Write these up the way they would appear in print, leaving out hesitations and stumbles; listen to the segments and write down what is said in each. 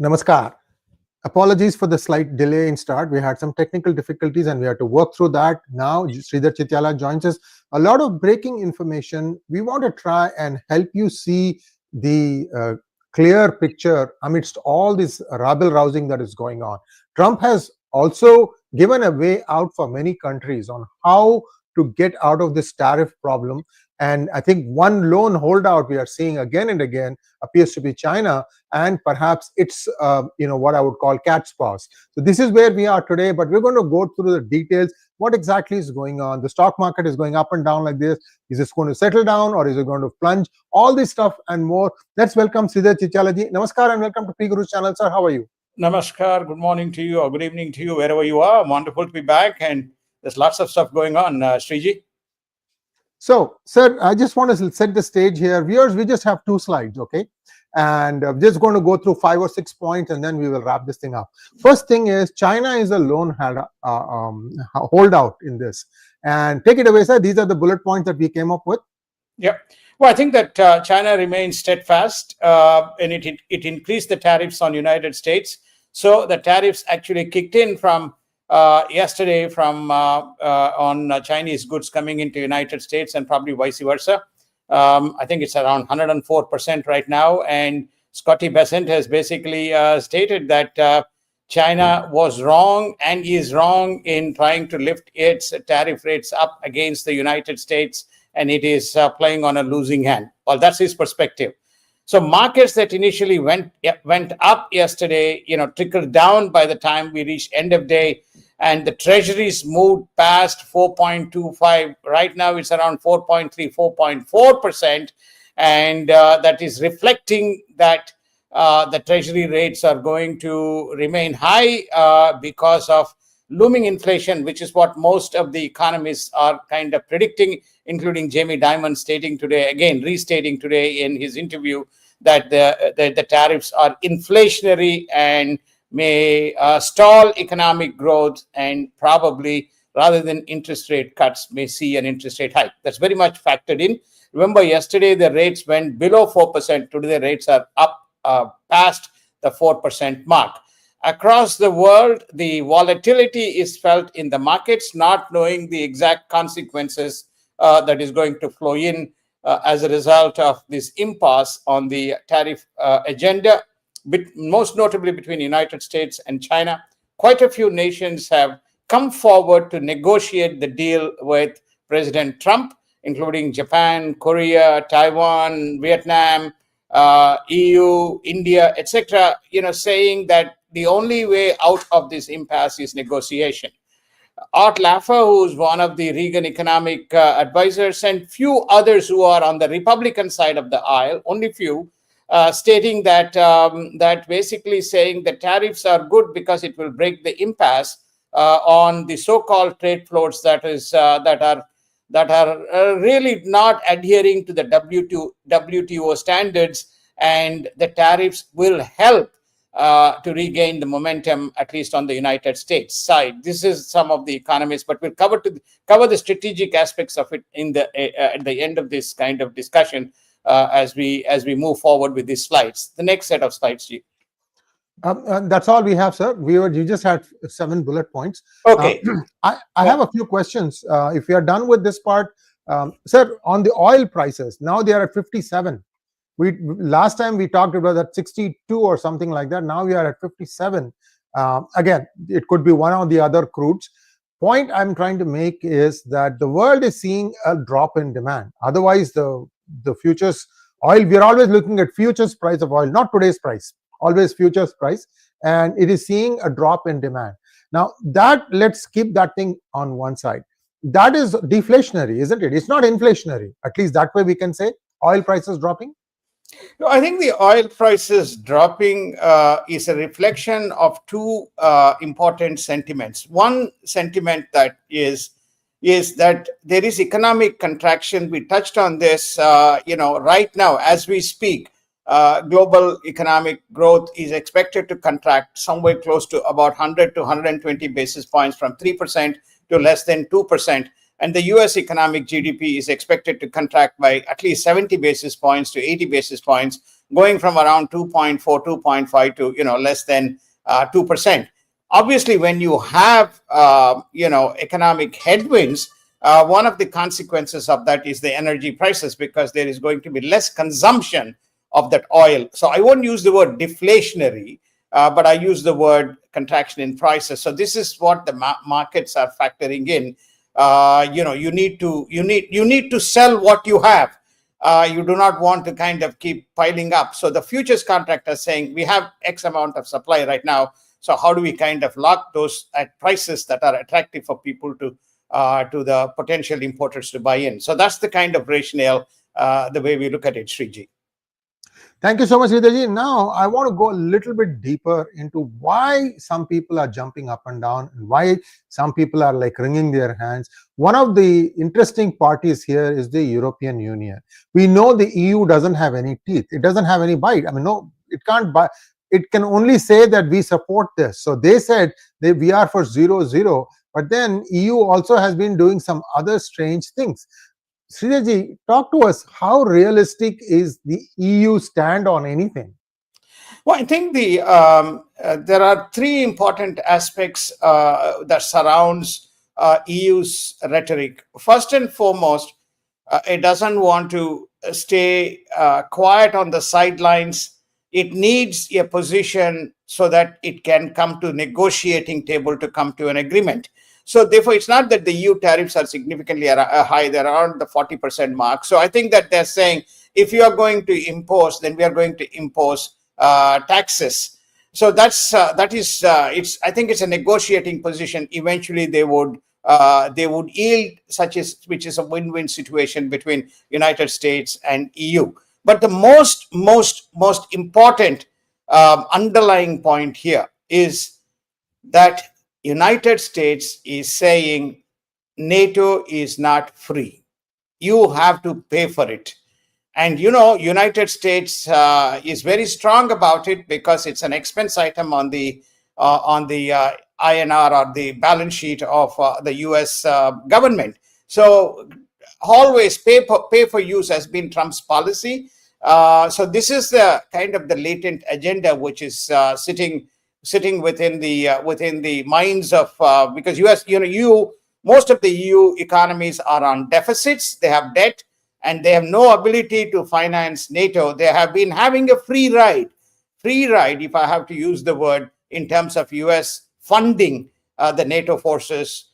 Namaskar. Apologies for the slight delay in start. We had some technical difficulties and we had to work through that. Now, Sridhar Chityala joins us. A lot of breaking information. We want to try and help you see the clear picture amidst all this rabble rousing that is going on. Trump has also given a way out for many countries on how to get out of this tariff problem. And I think one lone holdout we are seeing again and again appears to be China, and perhaps it's what I would call cat's paws. So this is where we are today, but we're going to go through the details. What exactly is going on? The stock market is going up and down like this. Is this going to settle down or is it going to plunge? All this stuff and more. Let's welcome Sridhar Chityala ji. Namaskar and welcome to P Guru's channel, sir. How are you? Namaskar. Good morning to you or good evening to you, wherever you are. Wonderful to be back, and there's lots of stuff going on, Sriji. So, sir, I just want to set the stage here. Viewers, we just have two slides, okay? And just going to go through 5 or 6 points and then we will wrap this thing up. First thing is, China is a lone holdout in this. And take it away, sir. These are the bullet points that we came up with. Yeah. Well, I think that China remains steadfast and it increased the tariffs on United States. So the tariffs actually kicked in from yesterday on Chinese goods coming into United States and probably vice versa. I think it's around 104% right now. And Scotty Bessent has basically stated that China was wrong and is wrong in trying to lift its tariff rates up against the United States. And it is playing on a losing hand. Well, that's his perspective. So markets that initially went up yesterday, trickled down by the time we reached end of day. And the treasuries moved past 4.25. Right now, it's around 4.3, 4.4%. And that is reflecting that the treasury rates are going to remain high because of looming inflation, which is what most of the economists are kind of predicting, including Jamie Dimon restating today in his interview that the tariffs are inflationary and may stall economic growth, and probably rather than interest rate cuts may see an interest rate hike. That's very much factored in. Remember, yesterday the rates went below 4%. Today the rates are up past the 4% mark. Across the world, the volatility is felt in the markets, not knowing the exact consequences that is going to flow in as a result of this impasse on the tariff agenda, most notably between the United States and China. Quite a few nations have come forward to negotiate the deal with President Trump, including Japan, Korea, Taiwan, Vietnam, EU, India, etc., saying that the only way out of this impasse is negotiation. Art Laffer, who's one of the Reagan economic advisors, and few others who are on the Republican side of the aisle, only few, stating that basically saying the tariffs are good because it will break the impasse on the so-called trade flows that are really not adhering to the WTO standards, and the tariffs will help to regain the momentum, at least on the United States side. This is some of the economists, but we'll cover the strategic aspects of it at the end of this kind of discussion as we move forward with these slides. The next set of slides, G. That's all we have, sir. You just had 7 bullet points. Okay. I have a few questions. If we are done with this part, sir, on the oil prices, now they are at 57. Last time we talked about that 62 or something like that. Now we are at 57. Again, it could be one or the other crudes. Point I'm trying to make is that the world is seeing a drop in demand. Otherwise, the futures oil, we're always looking at futures price of oil, not today's price, always futures price, and it is seeing a drop in demand. Now let's keep that thing on one side. That is deflationary, isn't it? It's not inflationary. At least that way we can say oil prices dropping. No, I think the oil prices dropping is a reflection of two important sentiments. One sentiment that is that there is economic contraction. We touched on this, right now as we speak. Global economic growth is expected to contract somewhere close to about 100 to 120 basis points, from 3% to less than 2%. And the US economic GDP is expected to contract by at least 70 basis points to 80 basis points, going from around 2.4, 2.5 to less than 2%. Obviously, when you have economic headwinds, one of the consequences of that is the energy prices, because there is going to be less consumption of that oil. So I won't use the word deflationary, but I use the word contraction in prices. So this is what the markets are factoring in. You need to sell what you have. You do not want to kind of keep piling up. So the futures contract is saying we have X amount of supply right now. So how do we kind of lock those at prices that are attractive for people to the potential importers to buy in? So that's the kind of rationale, the way we look at it, Sriji. Thank you so much, Sridharji. Now, I want to go a little bit deeper into why some people are jumping up and down and why some people are like wringing their hands. One of the interesting parties here is the European Union. We know the EU doesn't have any teeth. It doesn't have any bite. I mean, no, it can't buy. It can only say that we support this. So they said we are for 0-0. But then EU also has been doing some other strange things. Sridharji, talk to us. How realistic is the EU stand on anything? Well, I think there are three important aspects that surrounds EU's rhetoric. First and foremost, it doesn't want to stay quiet on the sidelines. It needs a position so that it can come to negotiating table to come to an agreement. So therefore, it's not that the EU tariffs are significantly high. They're around the 40% mark. So I think that they're saying, if you are going to impose, then we are going to impose taxes. So that is I think it's a negotiating position. Eventually, they would yield, which is a win-win situation between United States and EU. But the most important underlying point here is that United States is saying NATO is not free. You have to pay for it. And United States is very strong about it because it's an expense item on the INR, or the balance sheet of the US government. So always pay for use has been Trump's policy. So this is the kind of the latent agenda which is sitting within the minds of because most of the EU economies are on deficits. They have debt and they have no ability to finance NATO. They have been having a free ride, if I have to use the word, in terms of US funding the NATO forces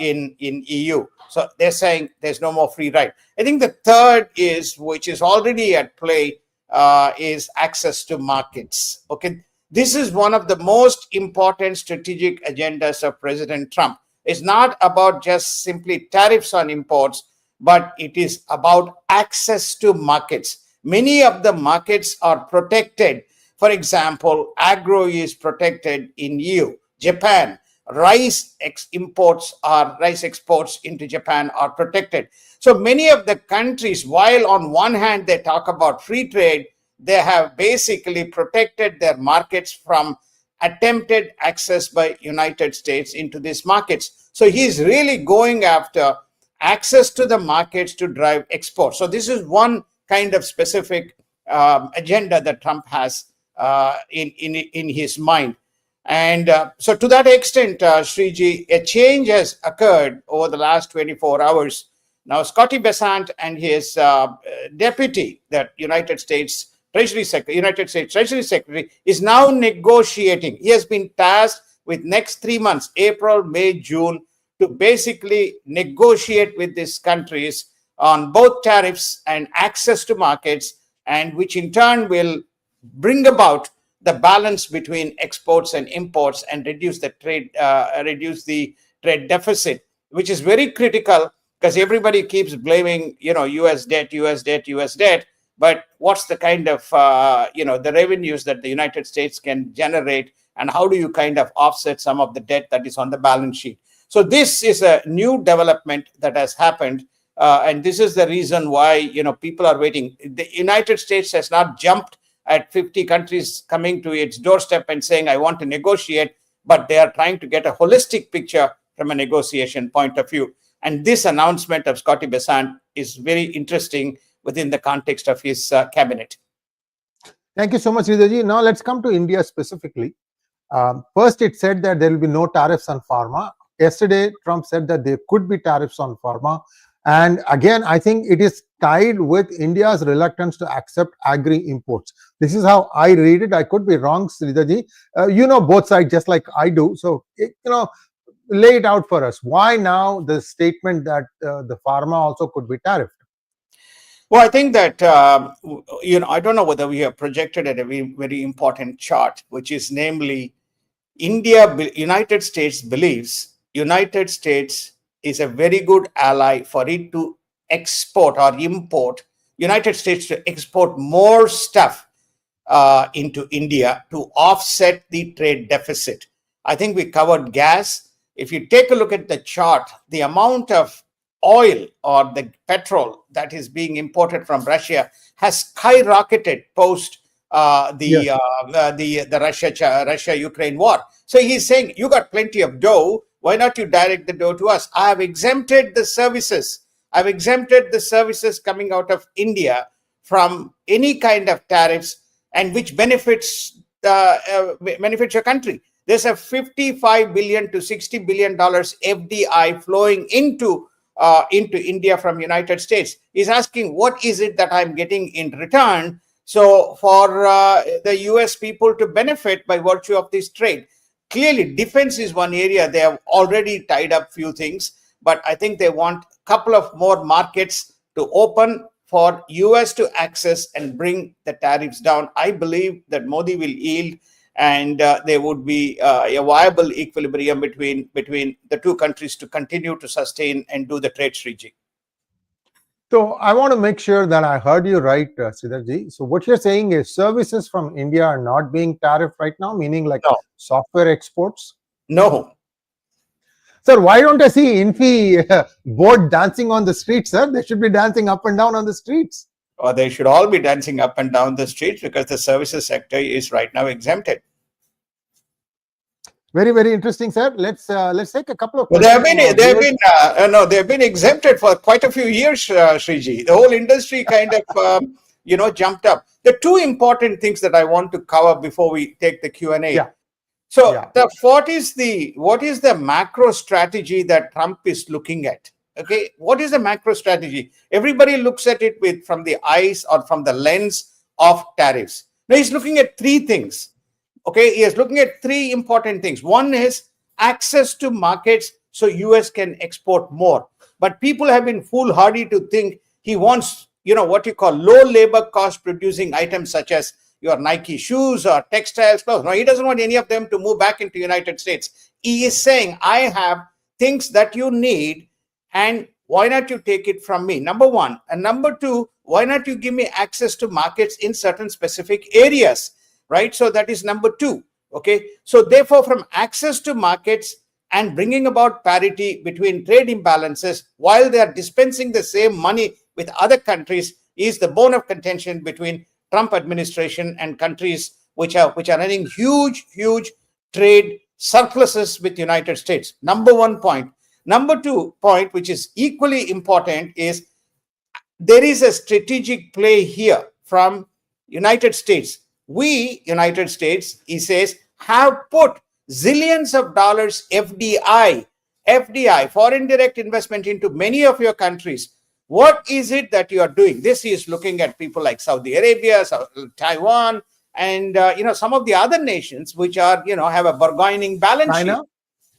in EU. So they're saying there's no more free ride. I think the third which is already at play, is access to markets. Okay. This is one of the most important strategic agendas of President Trump. It's not about just simply tariffs on imports, but it is about access to markets. Many of the markets are protected. For example, agro is protected in EU. Japan, rice exports into Japan are protected. So many of the countries, while on one hand they talk about free trade, they have basically protected their markets from attempted access by United States into these markets. So he's really going after access to the markets to drive exports. So this is one kind of specific agenda that Trump has in his mind. And so to that extent, Sriji, a change has occurred over the last 24 hours. Now, Scotty Bessent and his deputy, the United States Treasury Secretary, is now negotiating. He has been tasked with next 3 months, April, May, June, to basically negotiate with these countries on both tariffs and access to markets, and which in turn will bring about the balance between exports and imports and reduce the trade deficit, which is very critical because everybody keeps blaming US debt. But what's the kind of the revenues that the United States can generate, and how do you kind of offset some of the debt that is on the balance sheet? So this is a new development that has happened, and this is the reason why people are waiting. The United States has not jumped at 50 countries coming to its doorstep and saying, I want to negotiate, but they are trying to get a holistic picture from a negotiation point of view. And this announcement of Scotty Bessent is very interesting within the context of his cabinet. Thank you so much, Sridharji. Now let's come to India specifically. First, it said that there will be no tariffs on pharma. Yesterday, Trump said that there could be tariffs on pharma. And again, I think it is tied with India's reluctance to accept agri imports. This is how I read it. I could be wrong, Sridharji. You know both sides just like I do. So, lay it out for us. Why now the statement that the pharma also could be tariffed? Well, I think that I don't know whether we have projected at a very, very important chart, which is namely United States believes United States is a very good ally for it to export or import. United States to export more stuff into India to offset the trade deficit. I think we covered gas. If you take a look at the chart, the amount of oil or the petrol that is being imported from Russia has skyrocketed post the Russia-Ukraine war. So he's saying, you got plenty of dough. Why not you direct the dough to us? I have exempted the services. I've exempted the services coming out of India from any kind of tariffs, and which benefits your country. There's a $55 billion to $60 billion FDI flowing into India from United States. He's asking, what is it that I'm getting in return? So for the US people to benefit by virtue of this trade. Clearly, defense is one area. They have already tied up few things, but I think they want a couple of more markets to open for US to access and bring the tariffs down. I believe that Modi will yield, and there would be a viable equilibrium between the two countries to continue to sustain and do the trade strategy. So I want to make sure that I heard you right, Sridharji. So what you're saying is services from India are not being tariffed right now, meaning like software exports? No. Sir, why don't I see Infi board dancing on the streets, sir? They should be dancing up and down on the streets. Or they should all be dancing up and down the streets, because the services sector is right now exempted. Very, very interesting, sir. Let's take a couple of questions. They have been exempted for quite a few years, Sriji. The whole industry kind of jumped up. The two important things that I want to cover before we take the Q&A. Yeah. So what is the macro strategy that Trump is looking at? Okay, what is the macro strategy? Everybody looks at it from the eyes or from the lens of tariffs. Now he's looking at three things. Okay, he is looking at three important things. One is access to markets so US can export more. But people have been foolhardy to think he wants, what you call low labor cost producing items such as your Nike shoes or textiles, clothes. No, he doesn't want any of them to move back into the United States. He is saying, I have things that you need, and why not you take it from me? Number one. And number two, why not you give me access to markets in certain specific areas? Right? So that is number two. Okay. So therefore, from access to markets and bringing about parity between trade imbalances while they are dispensing the same money with other countries is the bone of contention between Trump administration and countries which are running huge trade surpluses with United States. Number one point. Number two point, which is equally important, is there is a strategic play here from United States. We, United States, he says, have put zillions of dollars FDI, foreign direct investment, into many of your countries. What is it that you are doing? This is looking at people like Saudi Arabia, Taiwan, and some of the other nations which are have a burgeoning balance sheet.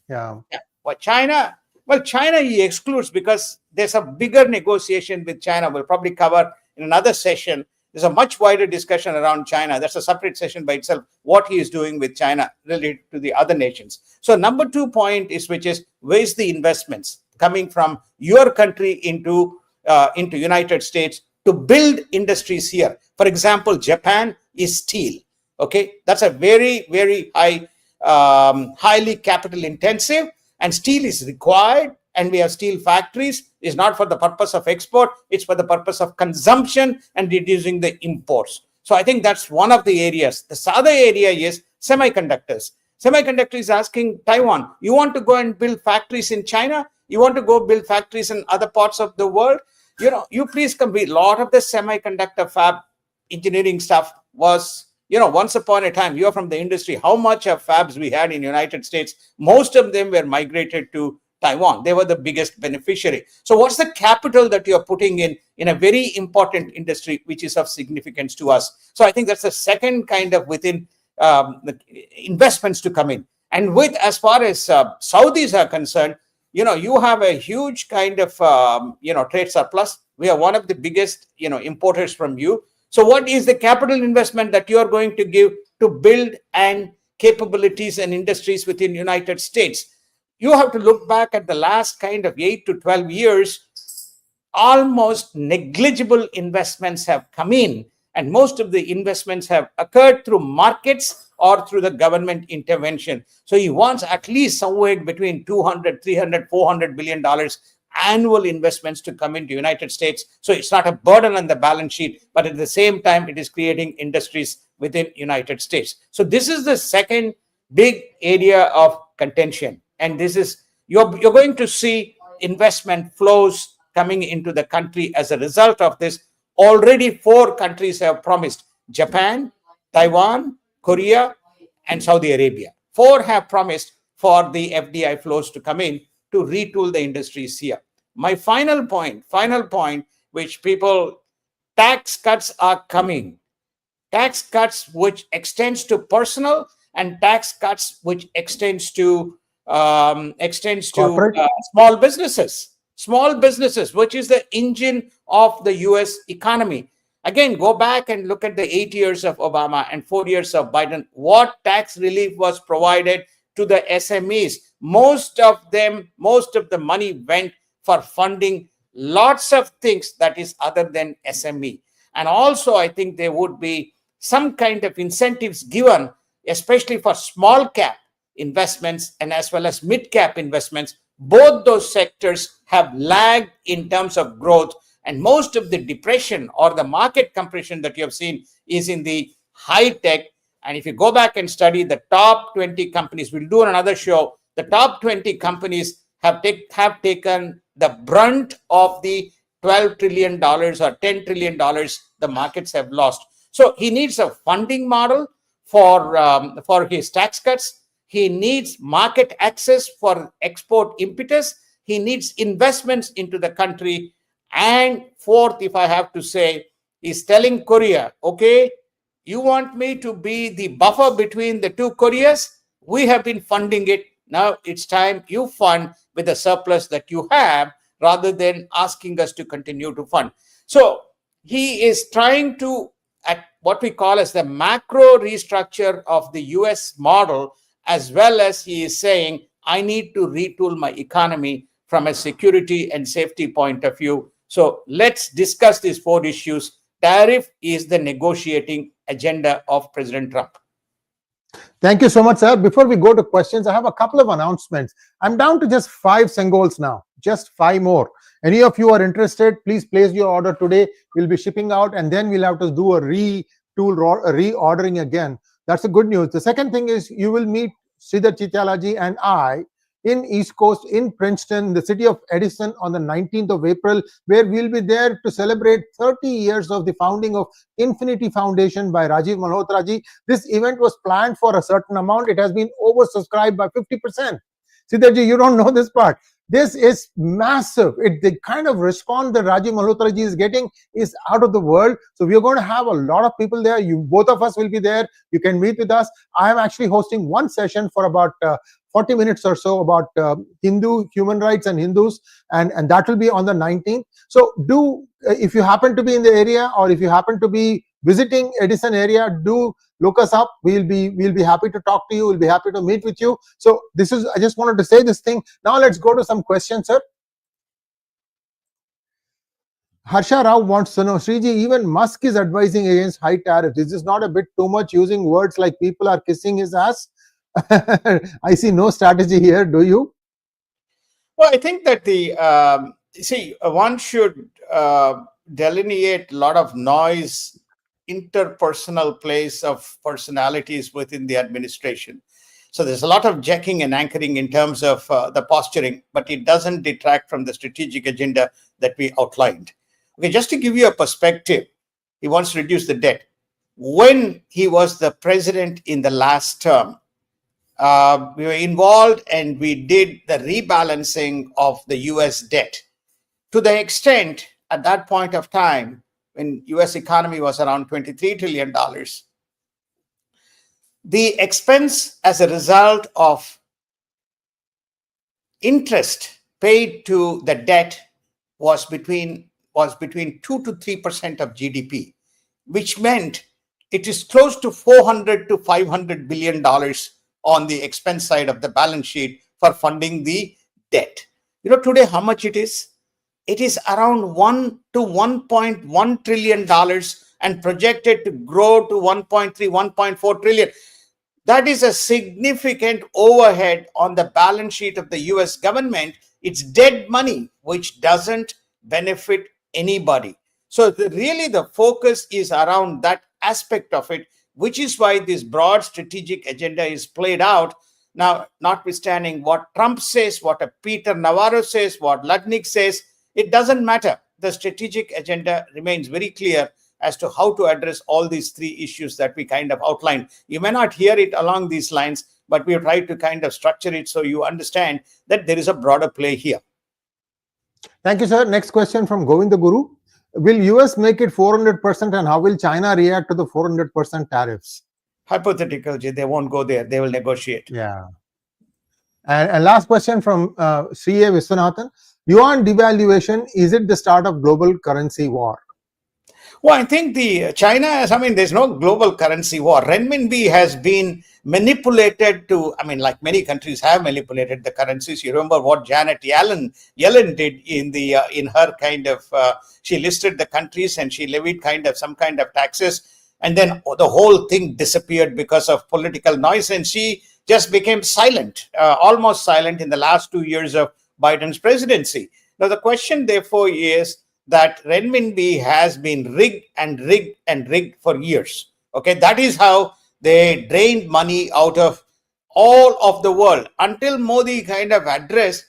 Yeah. Well, China he excludes because there's a bigger negotiation with China. We'll probably cover in another session. There's a much wider discussion around China. That's a separate session by itself, what he is doing with China related to the other nations. So number 2 point is, which is, where's the investments coming from your country into United States to build industries here? For example, Japan is steel. Okay, that's a very, very high, highly capital intensive, and steel is required. And we have steel factories. It's not for the purpose of export. It's for the purpose of consumption and reducing the imports. So I think that's one of the areas. The other area is semiconductors. Semiconductor is asking Taiwan, you want to go and build factories in China? You want to go build factories in other parts of the world? You please come. A lot of the semiconductor fab engineering stuff was, once upon a time, you're from the industry, how much of fabs we had in United States? Most of them were migrated to Taiwan. They were the biggest beneficiary. So what's the capital that you're putting in a very important industry, which is of significance to us? So I think that's the second kind of within the investments to come in. And with, as far as Saudis are concerned, you have a huge kind of, trade surplus. We are one of the biggest, importers from you. So what is the capital investment that you are going to give to build and capabilities and industries within United States? You have to look back at the last kind of 8 to 12 years. Almost negligible investments have come in, and most of the investments have occurred through markets or through the government intervention. So he wants at least somewhere between 200, 300, 400 billion dollars annual investments to come into United States. So it's not a burden on the balance sheet, but at the same time, it is creating industries within United States. So this is the second big area of contention. And this is, you're going to see investment flows coming into the country as a result of this. Already 4 countries have promised: Japan, Taiwan, Korea, and Saudi Arabia. 4 have promised for the FDI flows to come in to retool the industries here. My final point, which people, tax cuts are coming. Tax cuts which extends to personal, and tax cuts which extends to Corporate? small businesses, which is the engine of the US economy. Again, go back and look at the 8 years of Obama and 4 years of Biden. What tax relief was provided to the SMEs? Most of the money went for funding lots of things that is other than SME. And also, I think there would be some kind of incentives given, especially for small cap investments and as well as mid cap investments. Both those sectors have lagged in terms of growth, and most of the depression or the market compression that you have seen is in the high tech. And if you go back and study the top 20 companies, we'll do another show, the top 20 companies have taken the brunt of the $12 trillion or $10 trillion the markets have lost. So he needs a funding model for his tax cuts. He needs market access for export impetus. He needs investments into the country. And fourth, if I have to say, he's telling Korea, okay, you want me to be the buffer between the two Koreas? We have been funding it. Now it's time you fund with the surplus that you have, rather than asking us to continue to fund. So he is trying to, at what we call as the macro restructure of the US model, as well as he is saying, I need to retool my economy from a security and safety point of view. So let's discuss these 4 issues. Tariff is the negotiating agenda of President Trump. Thank you so much, sir. Before we go to questions, I have a couple of announcements. I'm down to just 5 Sengols now, just 5 more. Any of you are interested, please place your order today. We'll be shipping out, and then we'll have to do a reordering again. That's the good news. The second thing is you will meet Sridhar Chityala ji and I in East Coast, in Princeton, the city of Edison, on the 19th of April, where we'll be there to celebrate 30 years of the founding of Infinity Foundation by Rajiv Malhotra ji. This event was planned for a certain amount. It has been oversubscribed by 50%. Sridhar ji, you don't know this part. This is massive. The kind of response that Rajiv Malhotra ji is getting is out of the world. So we are going to have a lot of people there. Both of us will be there. You can meet with us. I am actually hosting one session for about 40 minutes or so about Hindu human rights and Hindus, and that will be on the 19th. So if you happen to be in the area, or if you happen to be visiting Edison area, do look us up. We'll be happy to talk to you. We'll be happy to meet with you. So I just wanted to say this thing. Now let's go to some questions, sir. Harsha Rao wants to know, Sriji, even Musk is advising against high tariffs. Is this not a bit too much, using words like people are kissing his ass? I see no strategy here. Do you? Well, I think that one should delineate a lot of noise, interpersonal place of personalities within the administration. So there's a lot of jacking and anchoring in terms of the posturing, but it doesn't detract from the strategic agenda that we outlined. Okay, just to give you a perspective, he wants to reduce the debt. when he was the president in the last term, we were involved and we did the rebalancing of the US debt to the extent at that point of time when US economy was around $23 trillion. The expense as a result of interest paid to the debt was between 2 to 3% of GDP, which meant it is close to 400 to 500 billion dollars on the expense side of the balance sheet for funding the debt. Today how much it is? It is around 1 to 1.1 trillion dollars and projected to grow to 1.3 1.4 trillion. That is a significant overhead on the balance sheet of the US government. It's dead money, which doesn't benefit anybody. So really the focus is around that aspect of it, which is why this broad strategic agenda is played out. Now, notwithstanding what Trump says, what a Peter Navarro says, what Lutnick says, it doesn't matter. The strategic agenda remains very clear as to how to address all these three issues that we kind of outlined. You may not hear it along these lines, but we have tried to kind of structure it so you understand that there is a broader play here. Thank you, sir. Next question from Govinda Guru. Will US make it 400% and how will China react to the 400% tariffs? Hypothetical, they won't go there. They will negotiate. Yeah. And last question from Sri A. Viswanathan. Yuan devaluation, is it the start of global currency war? Well, I think there's no global currency war. Renminbi has been manipulated like many countries have manipulated the currencies. You remember what Janet Yellen did in her kind of, she listed the countries and she levied some kind of taxes. And then the whole thing disappeared because of political noise. And she just became silent, almost silent in the last 2 years of Biden's presidency. Now, the question, therefore, is that renminbi has been rigged and rigged and rigged for years. Okay, that is how they drained money out of all of the world until Modi kind of addressed,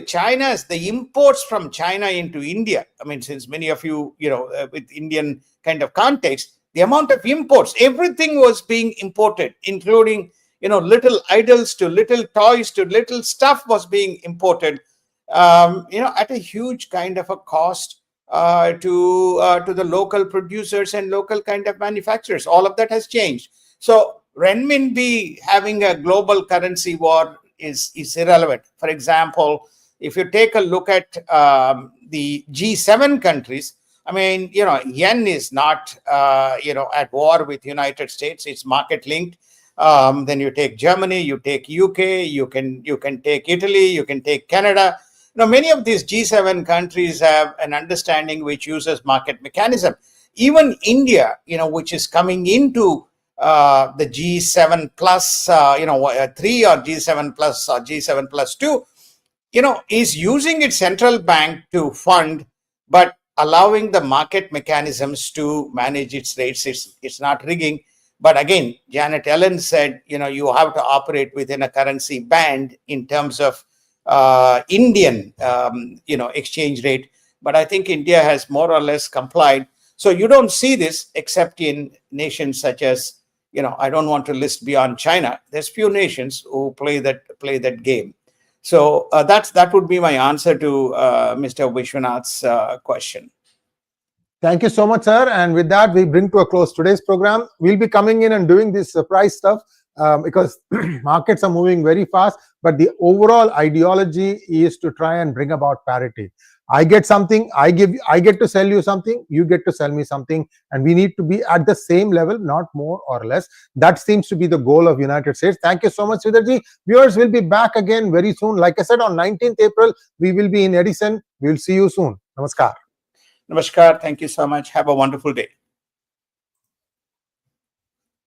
China's, the imports from China into India. Since many of you, with Indian kind of context, the amount of imports, everything was being imported, including, little idols to little toys to little stuff was being imported. At a huge kind of a cost to the local producers and local kind of manufacturers. All of that has changed. So renminbi having a global currency war is irrelevant. For example, if you take a look at the G7 countries, yen is not at war with United States. It's market linked. Then you take Germany, you take UK, you can take Italy, you can take Canada. Many of these G7 countries have an understanding which uses market mechanism. Even India, which is coming into the G7 plus, 3 or G7 plus or G7 plus 2, is using its central bank to fund, but allowing the market mechanisms to manage its rates. It's not rigging. But again, Janet Yellen said, you have to operate within a currency band in terms of Indian, exchange rate. But I think India has more or less complied. So you don't see this except in nations such as, I don't want to list beyond China. There's few nations who play that game. So that would be my answer to Mr. Vishwanath's question. Thank you so much, sir. And with that, we bring to a close today's program. We'll be coming in and doing this surprise stuff because markets are moving very fast. But the overall ideology is to try and bring about parity. I get something, I get to sell you something, you get to sell me something, and we need to be at the same level, not more or less. That seems to be the goal of United States. Thank you so much, Sridharji. Viewers will be back again very soon. Like I said, on 19th April, we will be in Edison. We'll see you soon. Namaskar. Namaskar. Thank you so much. Have a wonderful day.